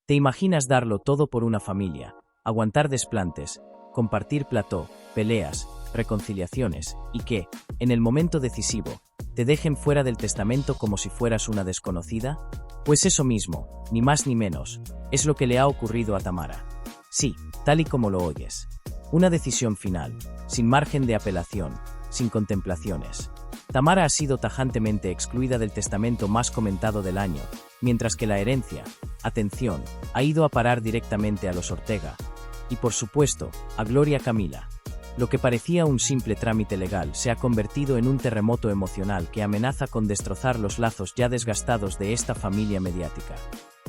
Te imaginas darlo todo por una familia, aguantar desplantes, compartir plató, peleas, reconciliaciones, y que, en el momento decisivo, te dejen fuera del testamento como si fueras una desconocida? Pues eso mismo, ni más ni menos, es lo que le ha ocurrido a Tamara. Sí, tal y como lo oyes. Una decisión final, sin margen de apelación, sin contemplaciones. Tamara ha sido tajantemente excluida del testamento más comentado del año, mientras que la herencia, atención, ha ido a parar directamente a los Ortega. Y por supuesto, a Gloria Camila. Lo que parecía un simple trámite legal se ha convertido en un terremoto emocional que amenaza con destrozar los lazos ya desgastados de esta familia mediática.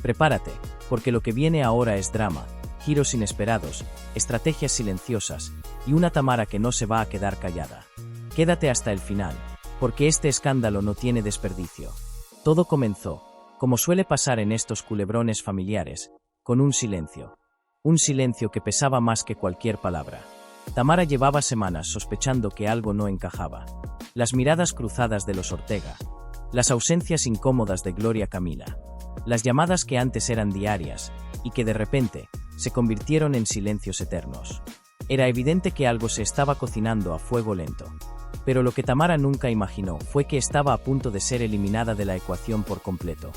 Prepárate, porque lo que viene ahora es drama, giros inesperados, estrategias silenciosas, y una Tamara que no se va a quedar callada. Quédate hasta el final, porque este escándalo no tiene desperdicio. Todo comenzó, como suele pasar en estos culebrones familiares, con un silencio. Un silencio que pesaba más que cualquier palabra. Tamara llevaba semanas sospechando que algo no encajaba. Las miradas cruzadas de los Ortega, las ausencias incómodas de Gloria Camila, las llamadas que antes eran diarias, y que de repente, se convirtieron en silencios eternos. Era evidente que algo se estaba cocinando a fuego lento. Pero lo que Tamara nunca imaginó fue que estaba a punto de ser eliminada de la ecuación por completo.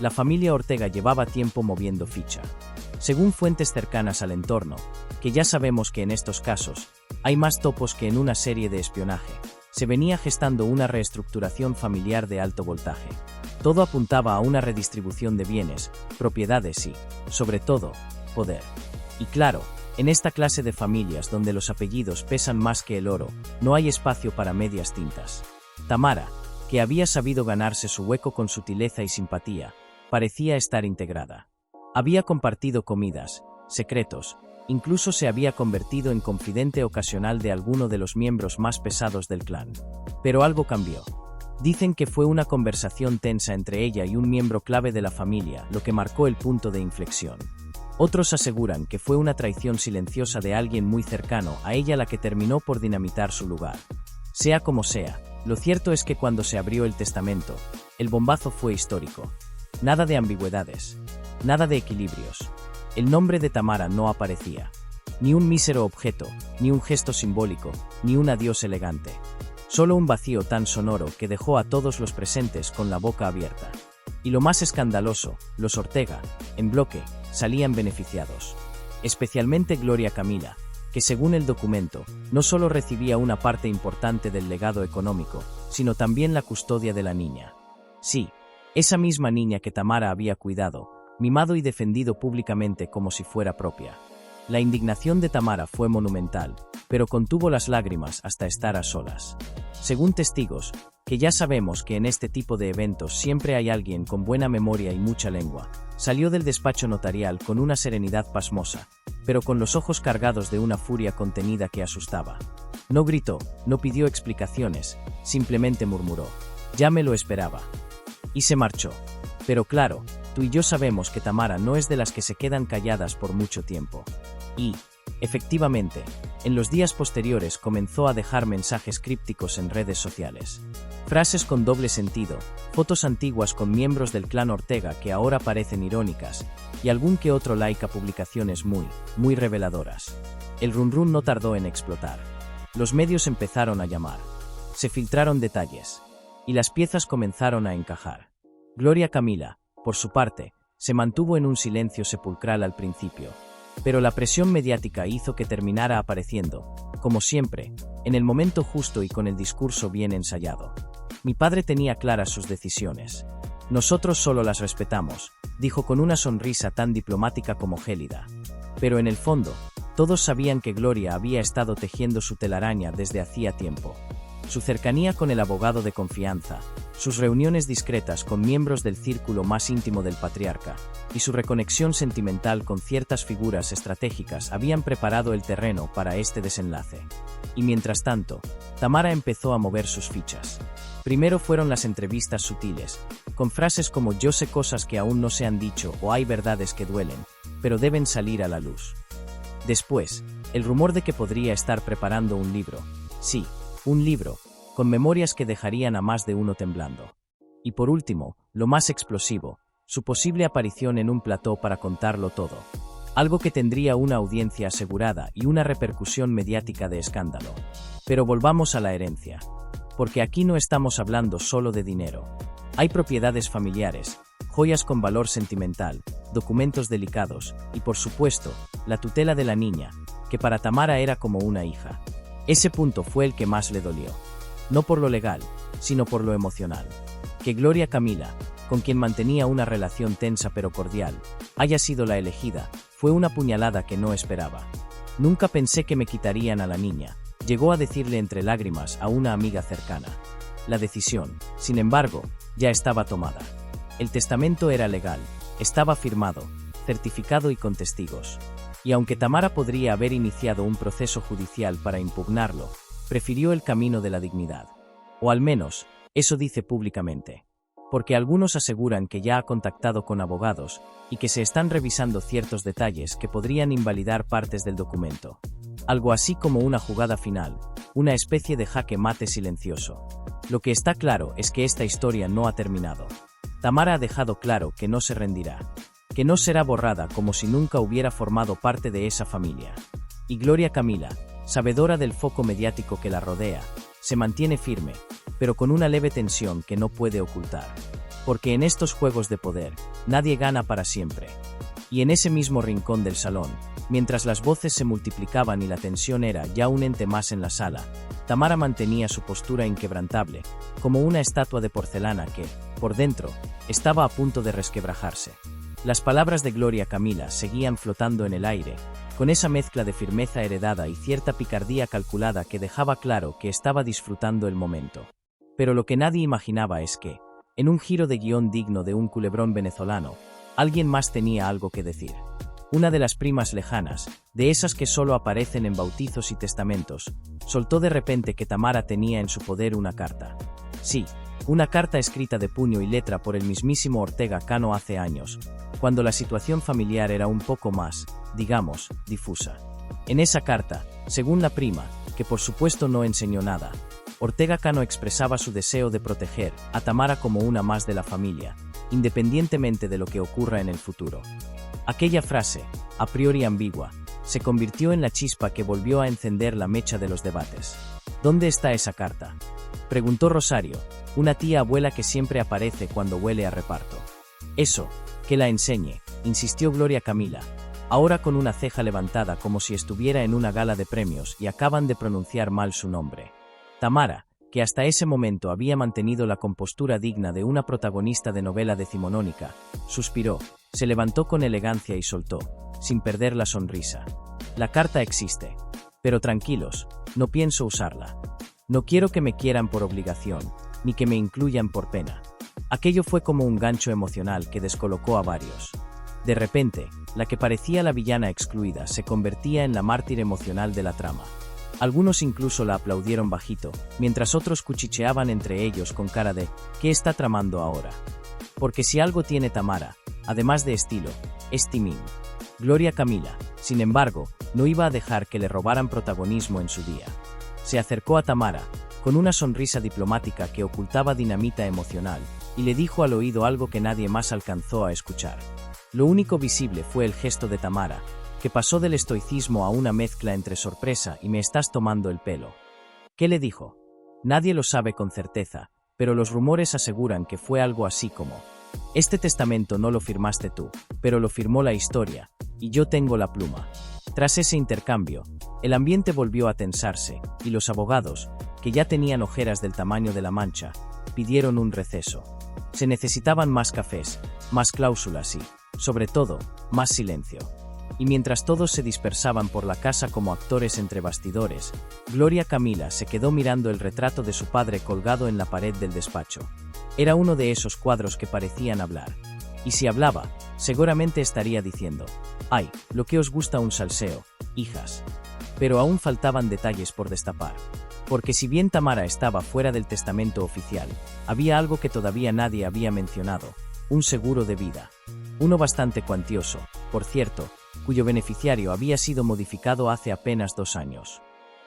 La familia Ortega llevaba tiempo moviendo ficha. Según fuentes cercanas al entorno, que ya sabemos que en estos casos, hay más topos que en una serie de espionaje, se venía gestando una reestructuración familiar de alto voltaje. Todo apuntaba a una redistribución de bienes, propiedades y, sobre todo, poder. Y claro, en esta clase de familias donde los apellidos pesan más que el oro, no hay espacio para medias tintas. Tamara, que había sabido ganarse su hueco con sutileza y simpatía, parecía estar integrada. Había compartido comidas, secretos, incluso se había convertido en confidente ocasional de alguno de los miembros más pesados del clan. Pero algo cambió. Dicen que fue una conversación tensa entre ella y un miembro clave de la familia lo que marcó el punto de inflexión. Otros aseguran que fue una traición silenciosa de alguien muy cercano a ella la que terminó por dinamitar su lugar. Sea como sea, lo cierto es que cuando se abrió el testamento, el bombazo fue histórico. Nada de ambigüedades. Nada de equilibrios. El nombre de Tamara no aparecía. Ni un mísero objeto, ni un gesto simbólico, ni un adiós elegante. Solo un vacío tan sonoro que dejó a todos los presentes con la boca abierta. Y lo más escandaloso, los Ortega, en bloque, salían beneficiados. Especialmente Gloria Camila, que según el documento, no solo recibía una parte importante del legado económico, sino también la custodia de la niña. Sí, esa misma niña que Tamara había cuidado, mimado y defendido públicamente como si fuera propia. La indignación de Tamara fue monumental, pero contuvo las lágrimas hasta estar a solas. Según testigos, que ya sabemos que en este tipo de eventos siempre hay alguien con buena memoria y mucha lengua, salió del despacho notarial con una serenidad pasmosa, pero con los ojos cargados de una furia contenida que asustaba. No gritó, no pidió explicaciones, simplemente murmuró: «Ya me lo esperaba». Y se marchó. Pero claro, tú y yo sabemos que Tamara no es de las que se quedan calladas por mucho tiempo. Y, efectivamente, en los días posteriores comenzó a dejar mensajes crípticos en redes sociales. Frases con doble sentido, fotos antiguas con miembros del clan Ortega que ahora parecen irónicas, y algún que otro like a publicaciones muy reveladoras. El run no tardó en explotar. Los medios empezaron a llamar. Se filtraron detalles. Y las piezas comenzaron a encajar. Gloria Camila, por su parte, se mantuvo en un silencio sepulcral al principio. Pero la presión mediática hizo que terminara apareciendo, como siempre, en el momento justo y con el discurso bien ensayado. Mi padre tenía claras sus decisiones. Nosotros solo las respetamos, dijo con una sonrisa tan diplomática como gélida. Pero en el fondo, todos sabían que Gloria había estado tejiendo su telaraña desde hacía tiempo. Su cercanía con el abogado de confianza, sus reuniones discretas con miembros del círculo más íntimo del patriarca, y su reconexión sentimental con ciertas figuras estratégicas habían preparado el terreno para este desenlace. Y mientras tanto, Tamara empezó a mover sus fichas. Primero fueron las entrevistas sutiles, con frases como «yo sé cosas que aún no se han dicho» o «hay verdades que duelen, pero deben salir a la luz». Después, el rumor de que podría estar preparando un libro. Sí, un libro, con memorias que dejarían a más de uno temblando. Y por último, lo más explosivo, su posible aparición en un plató para contarlo todo. Algo que tendría una audiencia asegurada y una repercusión mediática de escándalo. Pero volvamos a la herencia. Porque aquí no estamos hablando solo de dinero. Hay propiedades familiares, joyas con valor sentimental, documentos delicados y, por supuesto, la tutela de la niña, que para Tamara era como una hija. Ese punto fue el que más le dolió. No por lo legal, sino por lo emocional. Que Gloria Camila, con quien mantenía una relación tensa pero cordial, haya sido la elegida, fue una puñalada que no esperaba. Nunca pensé que me quitarían a la niña, llegó a decirle entre lágrimas a una amiga cercana. La decisión, sin embargo, ya estaba tomada. El testamento era legal, estaba firmado, certificado y con testigos. Y aunque Tamara podría haber iniciado un proceso judicial para impugnarlo, prefirió el camino de la dignidad. O al menos, eso dice públicamente. Porque algunos aseguran que ya ha contactado con abogados y que se están revisando ciertos detalles que podrían invalidar partes del documento. Algo así como una jugada final, una especie de jaque mate silencioso. Lo que está claro es que esta historia no ha terminado. Tamara ha dejado claro que no se rendirá, que no será borrada como si nunca hubiera formado parte de esa familia. Y Gloria Camila, sabedora del foco mediático que la rodea, se mantiene firme, pero con una leve tensión que no puede ocultar. Porque en estos juegos de poder, nadie gana para siempre. Y en ese mismo rincón del salón, mientras las voces se multiplicaban y la tensión era ya un ente más en la sala, Tamara mantenía su postura inquebrantable, como una estatua de porcelana que, por dentro, estaba a punto de resquebrajarse. Las palabras de Gloria Camila seguían flotando en el aire, con esa mezcla de firmeza heredada y cierta picardía calculada que dejaba claro que estaba disfrutando el momento. Pero lo que nadie imaginaba es que, en un giro de guión digno de un culebrón venezolano, alguien más tenía algo que decir. Una de las primas lejanas, de esas que solo aparecen en bautizos y testamentos, soltó de repente que Tamara tenía en su poder una carta. Sí, una carta escrita de puño y letra por el mismísimo Ortega Cano hace años, cuando la situación familiar era un poco más, digamos, difusa. En esa carta, según la prima, que por supuesto no enseñó nada, Ortega Cano expresaba su deseo de proteger a Tamara como una más de la familia, independientemente de lo que ocurra en el futuro. Aquella frase, a priori ambigua, se convirtió en la chispa que volvió a encender la mecha de los debates. ¿Dónde está esa carta?, preguntó Rosario, una tía abuela que siempre aparece cuando huele a reparto. Eso, que la enseñe, insistió Gloria Camila, ahora con una ceja levantada como si estuviera en una gala de premios y acaban de pronunciar mal su nombre. Tamara, que hasta ese momento había mantenido la compostura digna de una protagonista de novela decimonónica, suspiró, se levantó con elegancia y soltó, sin perder la sonrisa. La carta existe. Pero tranquilos, no pienso usarla. No quiero que me quieran por obligación, ni que me incluyan por pena. Aquello fue como un gancho emocional que descolocó a varios. De repente, la que parecía la villana excluida se convertía en la mártir emocional de la trama. Algunos incluso la aplaudieron bajito, mientras otros cuchicheaban entre ellos con cara de ¿qué está tramando ahora? Porque si algo tiene Tamara, además de estilo, es timín. Gloria Camila, sin embargo, no iba a dejar que le robaran protagonismo en su día. Se acercó a Tamara, con una sonrisa diplomática que ocultaba dinamita emocional, y le dijo al oído algo que nadie más alcanzó a escuchar. Lo único visible fue el gesto de Tamara, que pasó del estoicismo a una mezcla entre sorpresa y me estás tomando el pelo. ¿Qué le dijo? Nadie lo sabe con certeza, pero los rumores aseguran que fue algo así como: este testamento no lo firmaste tú, pero lo firmó la historia, y yo tengo la pluma. Tras ese intercambio, el ambiente volvió a tensarse, y los abogados, que ya tenían ojeras del tamaño de la mancha, pidieron un receso. Se necesitaban más cafés, más cláusulas y, sobre todo, más silencio. Y mientras todos se dispersaban por la casa como actores entre bastidores, Gloria Camila se quedó mirando el retrato de su padre colgado en la pared del despacho. Era uno de esos cuadros que parecían hablar. Y si hablaba, seguramente estaría diciendo: «Ay, lo que os gusta un salseo, hijas». Pero aún faltaban detalles por destapar. Porque si bien Tamara estaba fuera del testamento oficial, había algo que todavía nadie había mencionado: un seguro de vida. Uno bastante cuantioso, por cierto, cuyo beneficiario había sido modificado hace apenas 2 años.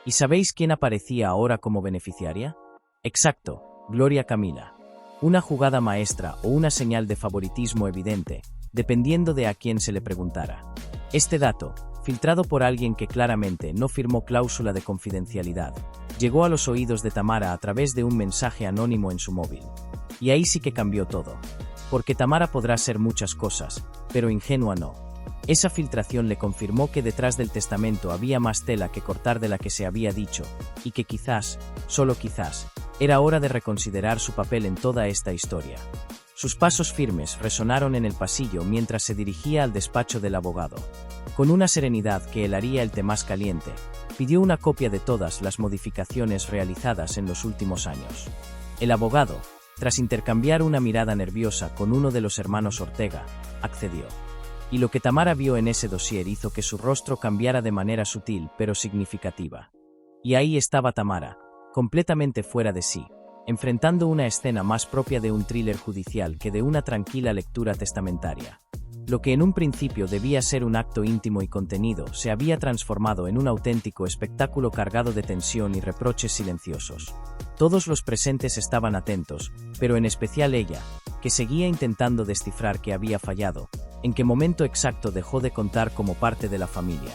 ¿Y sabéis quién aparecía ahora como beneficiaria? Exacto, Gloria Camila. Una jugada maestra o una señal de favoritismo evidente, dependiendo de a quién se le preguntara. Este dato, filtrado por alguien que claramente no firmó cláusula de confidencialidad, llegó a los oídos de Tamara a través de un mensaje anónimo en su móvil. Y ahí sí que cambió todo. Porque Tamara podrá ser muchas cosas, pero ingenua no. Esa filtración le confirmó que detrás del testamento había más tela que cortar de la que se había dicho, y que quizás, solo quizás, era hora de reconsiderar su papel en toda esta historia. Sus pasos firmes resonaron en el pasillo mientras se dirigía al despacho del abogado. Con una serenidad que helaría el té más caliente, pidió una copia de todas las modificaciones realizadas en los últimos años. El abogado, tras intercambiar una mirada nerviosa con uno de los hermanos Ortega, accedió. Y lo que Tamara vio en ese dossier hizo que su rostro cambiara de manera sutil pero significativa. Y ahí estaba Tamara, completamente fuera de sí, enfrentando una escena más propia de un thriller judicial que de una tranquila lectura testamentaria. Lo que en un principio debía ser un acto íntimo y contenido se había transformado en un auténtico espectáculo cargado de tensión y reproches silenciosos. Todos los presentes estaban atentos, pero en especial ella, que seguía intentando descifrar qué había fallado, en qué momento exacto dejó de contar como parte de la familia.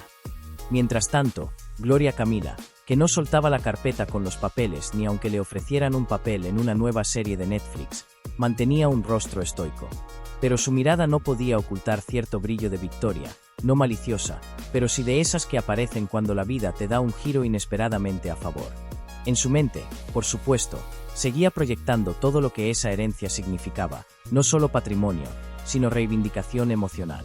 Mientras tanto, Gloria Camila, que no soltaba la carpeta con los papeles ni aunque le ofrecieran un papel en una nueva serie de Netflix, mantenía un rostro estoico. Pero su mirada no podía ocultar cierto brillo de victoria, no maliciosa, pero sí de esas que aparecen cuando la vida te da un giro inesperadamente a favor. En su mente, por supuesto, seguía proyectando todo lo que esa herencia significaba, no solo patrimonio, sino reivindicación emocional.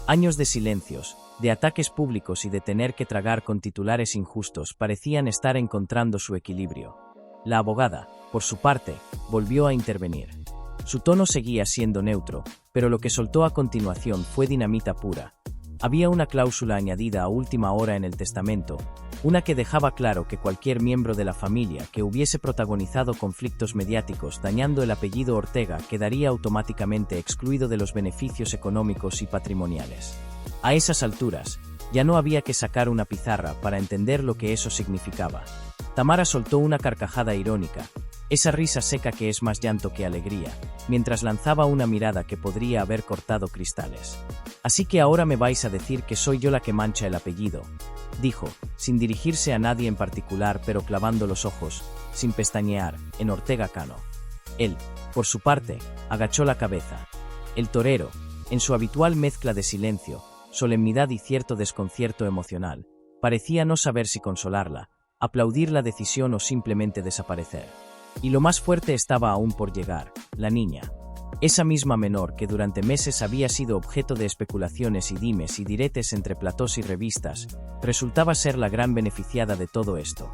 Años de silencios, de ataques públicos y de tener que tragar con titulares injustos parecían estar encontrando su equilibrio. La abogada, por su parte, volvió a intervenir. Su tono seguía siendo neutro, pero lo que soltó a continuación fue dinamita pura. Había una cláusula añadida a última hora en el testamento, una que dejaba claro que cualquier miembro de la familia que hubiese protagonizado conflictos mediáticos dañando el apellido Ortega quedaría automáticamente excluido de los beneficios económicos y patrimoniales. A esas alturas, ya no había que sacar una pizarra para entender lo que eso significaba. Tamara soltó una carcajada irónica, esa risa seca que es más llanto que alegría, mientras lanzaba una mirada que podría haber cortado cristales. «Así que ahora me vais a decir que soy yo la que mancha el apellido», dijo, sin dirigirse a nadie en particular pero clavando los ojos, sin pestañear, en Ortega Cano. Él, por su parte, agachó la cabeza. El torero, en su habitual mezcla de silencio, solemnidad y cierto desconcierto emocional, parecía no saber si consolarla, aplaudir la decisión o simplemente desaparecer. Y lo más fuerte estaba aún por llegar, la niña. Esa misma menor que durante meses había sido objeto de especulaciones y dimes y diretes entre platós y revistas, resultaba ser la gran beneficiada de todo esto.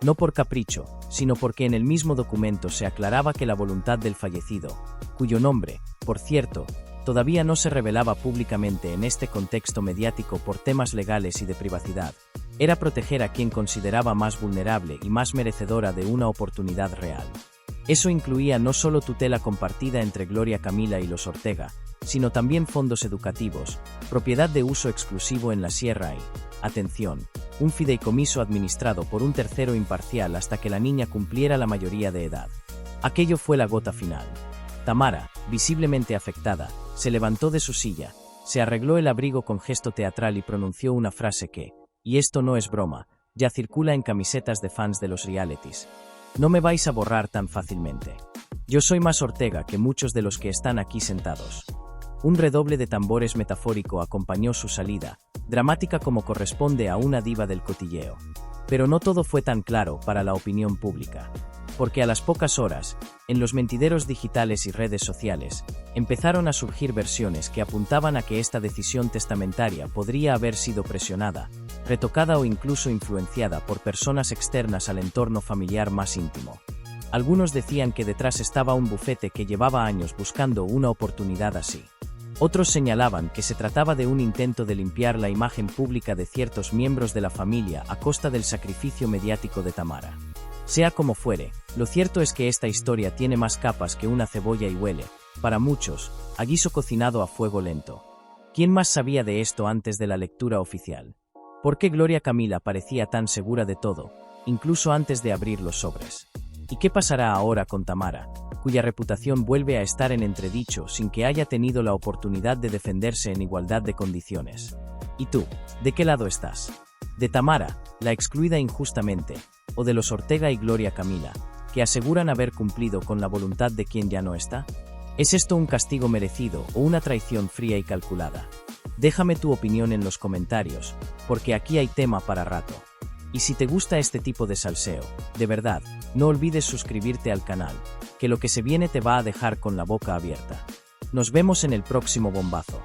No por capricho, sino porque en el mismo documento se aclaraba que la voluntad del fallecido, cuyo nombre, por cierto, todavía no se revelaba públicamente en este contexto mediático por temas legales y de privacidad, era proteger a quien consideraba más vulnerable y más merecedora de una oportunidad real. Eso incluía no solo tutela compartida entre Gloria Camila y los Ortega, sino también fondos educativos, propiedad de uso exclusivo en la sierra y, atención, un fideicomiso administrado por un tercero imparcial hasta que la niña cumpliera la mayoría de edad. Aquello fue la gota final. Tamara, visiblemente afectada, se levantó de su silla, se arregló el abrigo con gesto teatral y pronunció una frase que, y esto no es broma, ya circula en camisetas de fans de los realities. No me vais a borrar tan fácilmente. Yo soy más Ortega que muchos de los que están aquí sentados. Un redoble de tambores metafórico acompañó su salida, dramática como corresponde a una diva del cotilleo. Pero no todo fue tan claro para la opinión pública. Porque a las pocas horas, en los mentideros digitales y redes sociales, empezaron a surgir versiones que apuntaban a que esta decisión testamentaria podría haber sido presionada, retocada o incluso influenciada por personas externas al entorno familiar más íntimo. Algunos decían que detrás estaba un bufete que llevaba años buscando una oportunidad así. Otros señalaban que se trataba de un intento de limpiar la imagen pública de ciertos miembros de la familia a costa del sacrificio mediático de Tamara. Sea como fuere, lo cierto es que esta historia tiene más capas que una cebolla y huele, para muchos, a guiso cocinado a fuego lento. ¿Quién más sabía de esto antes de la lectura oficial? ¿Por qué Gloria Camila parecía tan segura de todo, incluso antes de abrir los sobres? ¿Y qué pasará ahora con Tamara, cuya reputación vuelve a estar en entredicho sin que haya tenido la oportunidad de defenderse en igualdad de condiciones? ¿Y tú, de qué lado estás? ¿De Tamara, la excluida injustamente, o de los Ortega y Gloria Camila, que aseguran haber cumplido con la voluntad de quien ya no está? ¿Es esto un castigo merecido o una traición fría y calculada? Déjame tu opinión en los comentarios, porque aquí hay tema para rato. Y si te gusta este tipo de salseo, de verdad, no olvides suscribirte al canal, que lo que se viene te va a dejar con la boca abierta. Nos vemos en el próximo bombazo.